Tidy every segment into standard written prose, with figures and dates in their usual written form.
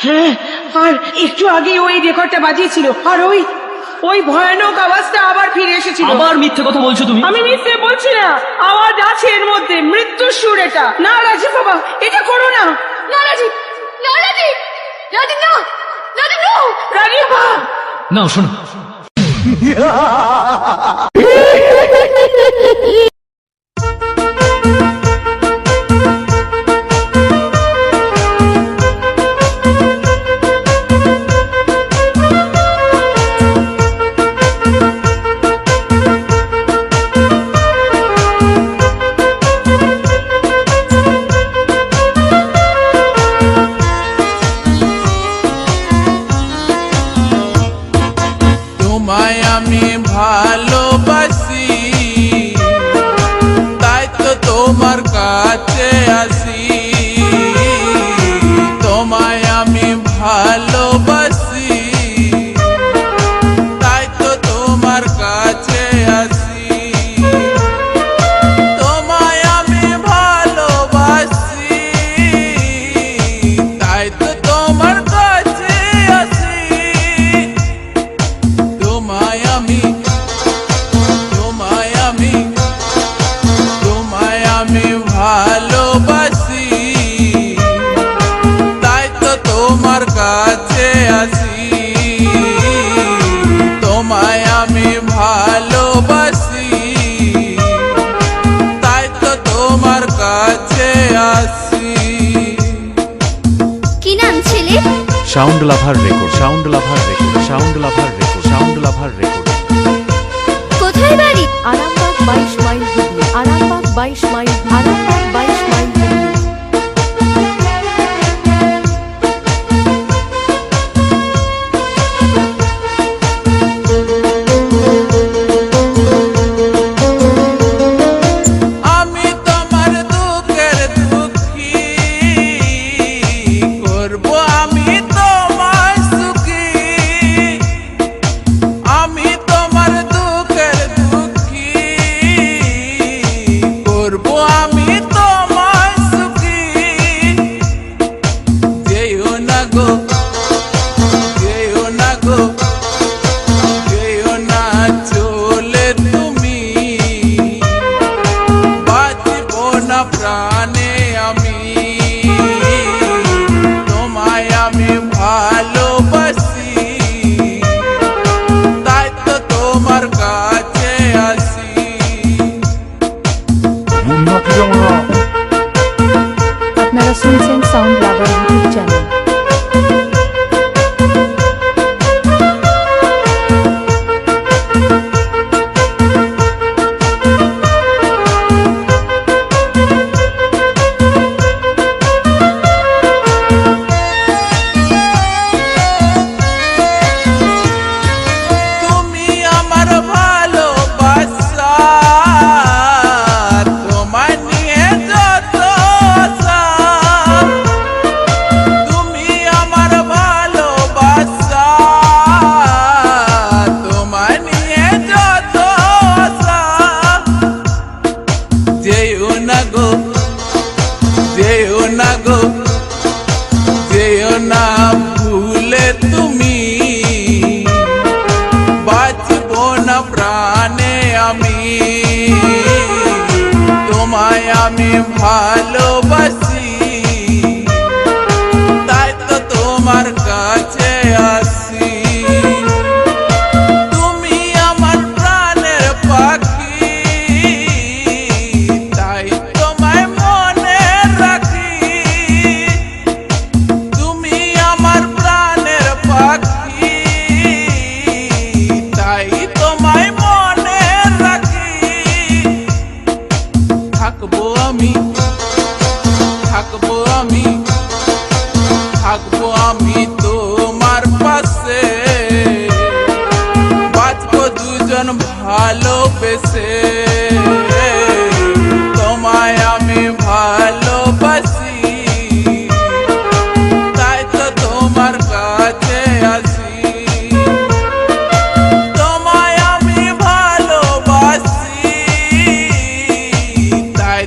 হ্যাঁ, আর একটু আগে ওই রেকর্ডটা বাজিয়েছিল, আর ওই ওই ভয়ানক আওয়াজটা আবার ফিরে এসেছিল। আবার মিথ্যে কথা বলছো তুমি। আমি মিথ্যে বলছি না, আওয়াজ আছে এর মধ্যে, মৃত্যুর সুর এটা। না রাজীব বাবা, এটা করো না। না রাজীব, না রাজীব, রাজীব না, রাজীব না, রাজীব বাবা। নাও শোনো। তোমায় আমি ভালোবাসি, তাই তো তোমার কাছে আসি। তোমায় আমি ভালোবাসি, তাই তো তোমার কাছে আসি। তোমায় আমি ভালোবাসি, তাই তো তোমার কাছে আসি। তোমায় আমি ভালোবাসি, তাই তো তোমার কাছে আসি। তোমায় আমি ভালোবাসি, তাই তো তোমার কাছে আসি। কি নাম ছেলে? সাউন্ড লাভার রেকর্ড, সাউন্ড লাভার রেকর্ড, সাউন্ড লাভার রেকর্ড, সাউন্ড লাভার রেকর্ড। কোথায় বাড়ি? Arambagh 22 mile Hooghly, Arambagh 22 mile, Arambagh 22 mile Hooghly. আমি তোমার দুঃখের দুঃখী, করব আমি তোমায় সুখী। আমি তোমার দুঃখের দুঃখী, করব আমি তোমায় সুখী। যেও না গো, যেও না গো, যেও না চলে তুমি, বাঁচব না প্রাণে আমি। তোমায় আমি ভালোবাসি, তাই তো তোমার কাছে আসি। আপনারা শুনছেন সাউন্ড লাভার ইউটিউব চ্যানেল। তুমি আমার ভালোবাসা, তোমায় নিয়ে যত আশা। তুমি আমার ভালোবাসা, তোমায় নিয়ে যত আশা। যেও না গো, যেও না গো, যেও না ভুলে তুমি, বাঁচব না প্রাণে আমি। তোমায় আমি ভালোবাসি, তাই তো তোমার কাছে আসি। তুমি আমার প্রাণের পাখি, তাই তোমায় মনে রাখি। তুমি আমার প্রাণের পাখি, তাই তোমায় মনে রাখি। থাকবো আমি, থাকবো আমি, থাকবো আমি তোমার পাশে, বাঁচবো দুজন ভালোবেসে। তোমায় আমি ভালোবাসি, তাই তো তোমার কাছে আসি। তোমায় আমি ভালোবাসি, তাই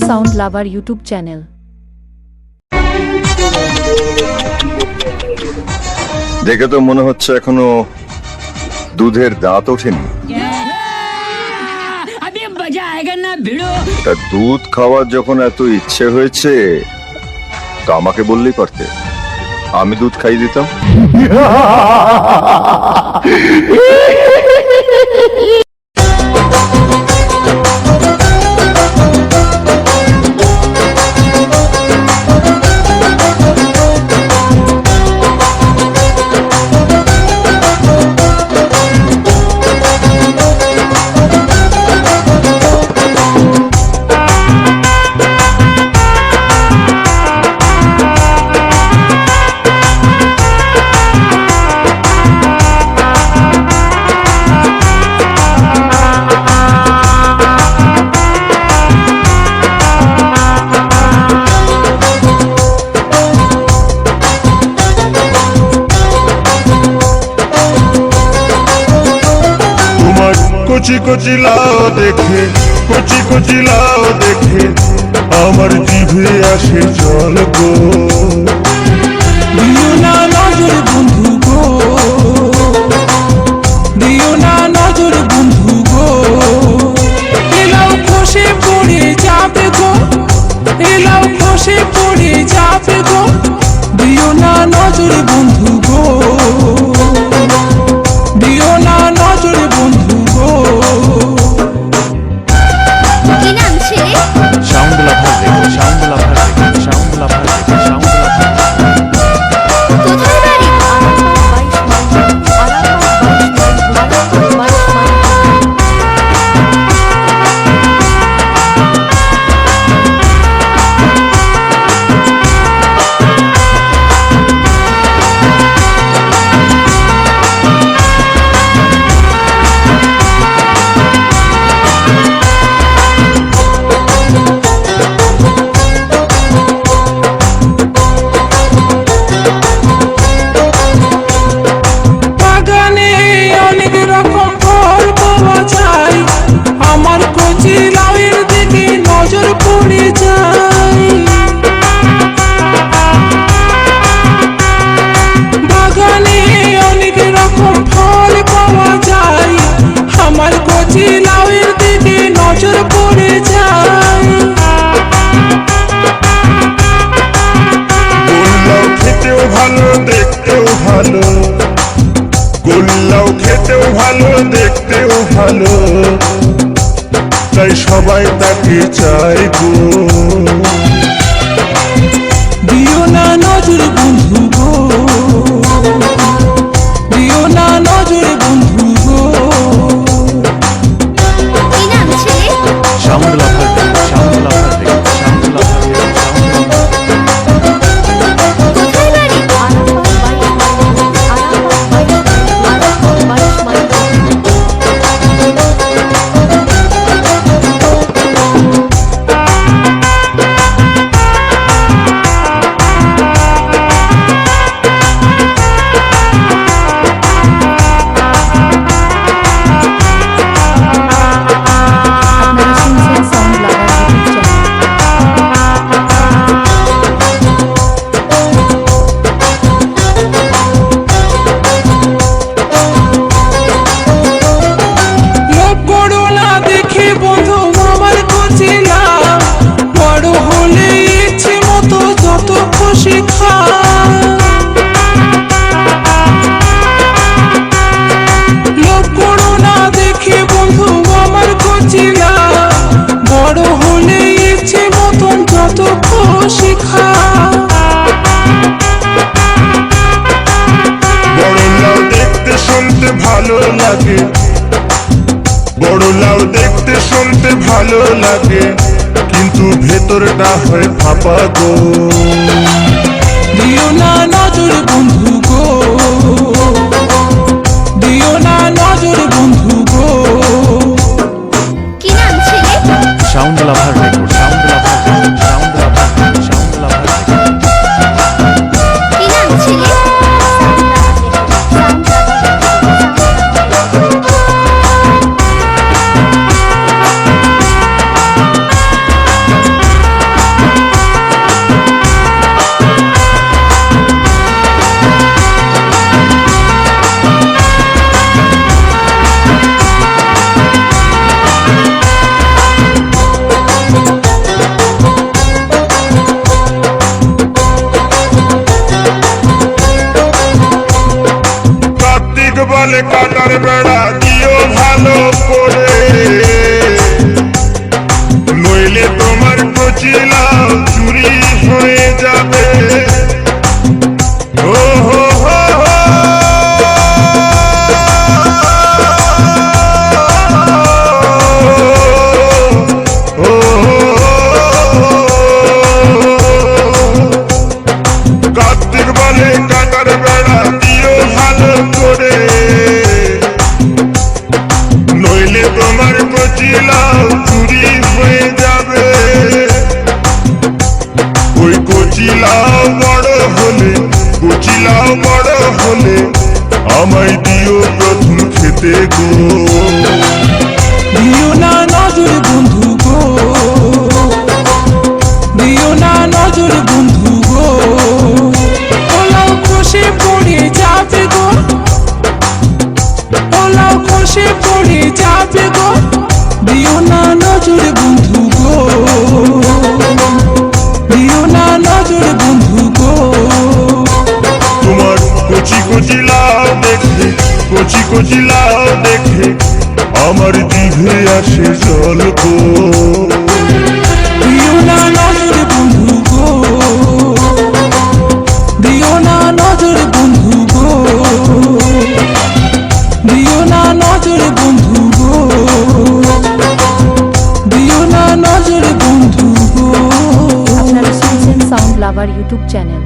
সাউন্ড লাভার ইউটিউব চ্যানেল। দেখে তো মনে হচ্ছে এখনো দুধের দাঁত ওঠেনি। তা দুধ খাওয়ার যখন এত ইচ্ছে হয়েছে তো আমাকে বললেই পারতে, আমি দুধ খাইয়ে দিতাম। কচি কচি লাউ দেখে, কচি কচি লাউ দেখে আমার জিভে আসে জল গো। দিও না নজর বন্ধু গো, দিও না নজর বন্ধু গো, এলাও খসে পড়ে যাবে গো, এলাও খসে পড়ে যাবে গো, দিও না নজর বন্ধু গো, দিও না নজর বন্ধু গো। কি নাম ছেলে? সাউন্ড লাভার রেকর্ড, সাউন্ড লাভার রেকর্ড, সাউন্ড লাভার রেকর্ড, সাউন্ড লাভার কোথায় বাড়ি? বাগানে অনেক রকম ফল পাওয়া যায়, আমার কচি লাউয়ের দিকে নজর পড়ে যায়। বাগানে অনেক রকম ফল পাওয়া যায়, আমার কচি লাউয়ের দিকে নজর পড়ে যায়। গোল্লাও খেতেও ভালো, দেখতেও ভালো, গোল্লাও খেতেও ভালো, দেখতেও ভালো, তাই সবাই তাকে চায় গো। দিও না নজর বন্ধু গো, দিও না নজর বন্ধু গো। কি নাম ছেলে? সাউন্ড লাভার রেকর্ড, সাউন্ড লাভার রেকর্ড, সাউন্ড লাভার রেকর্ড, সাউন্ড লাভার কোথায় বাড়ি? আপনারা শুনছেন সাউন্ড লাভার ইউটিউব চ্যানেল। লোভ করো না দেখে বন্ধু আমার কচি লাউ, বড় হলে ইচ্ছে মতো যত খুশি খা। লোভ করো না দেখে বন্ধু আমার কচি লাউ, বড় হলে ইচ্ছে মতন যত খুশি খা। বড় লাউ দেখতে শুনতে ভালো লাগে, বড় লাউ দেখতে শুনতে ভালো লাগে, কিন্তু ভেতরটা হয় ফাঁপা গো। দিও না নজর বন্ধু গো, দিও না নজর বন্ধু গো। কি নাম ছেলে? সাউন্ড লাভার রেকর্ড, সাউন্ড লাভার রেকর্ড, সাউন্ড লাভার রেকর্ড, সাউন্ড লাভার রেকর্ড। কি নাম ছেলে? কাটার বেড়া দিও ভালো করে, নইলে তোমার কচি লাউ চুরি হয়ে যাবে। ও হো হো হো। কার্তিক বলে কাটার বেড়া দিও ভালো করে, নইলে তোমার কচি লাউ চুরি হয়ে যাবে। ওই কচি লাউ বড় হলে, কচি লাউ বড় হলে আমায় দিও প্রথম খেতে গো। দিও না নজর বন্ধু গো, দিও না নজর বন্ধু গো, ওলাও খসে পড়ে যাবে গো, ওলাও খসে পড়ে যাবে গো, দিও না নজর বন্ধু গো, দিও না নজর বন্ধু গো। তোমার কচি কচি লাউ দেখে, কচি কচি লাউ দেখে আমার জিভে আসে জল গো। দিও না নজর বন্ধু গো, দিও না নজর বন্ধু গো, দিও না নজর বন্ধু গো, দিও না নজর বন্ধু গো। আপনারা শুনছেন সাউন্ড লাভার ইউটিউব চ্যানেল।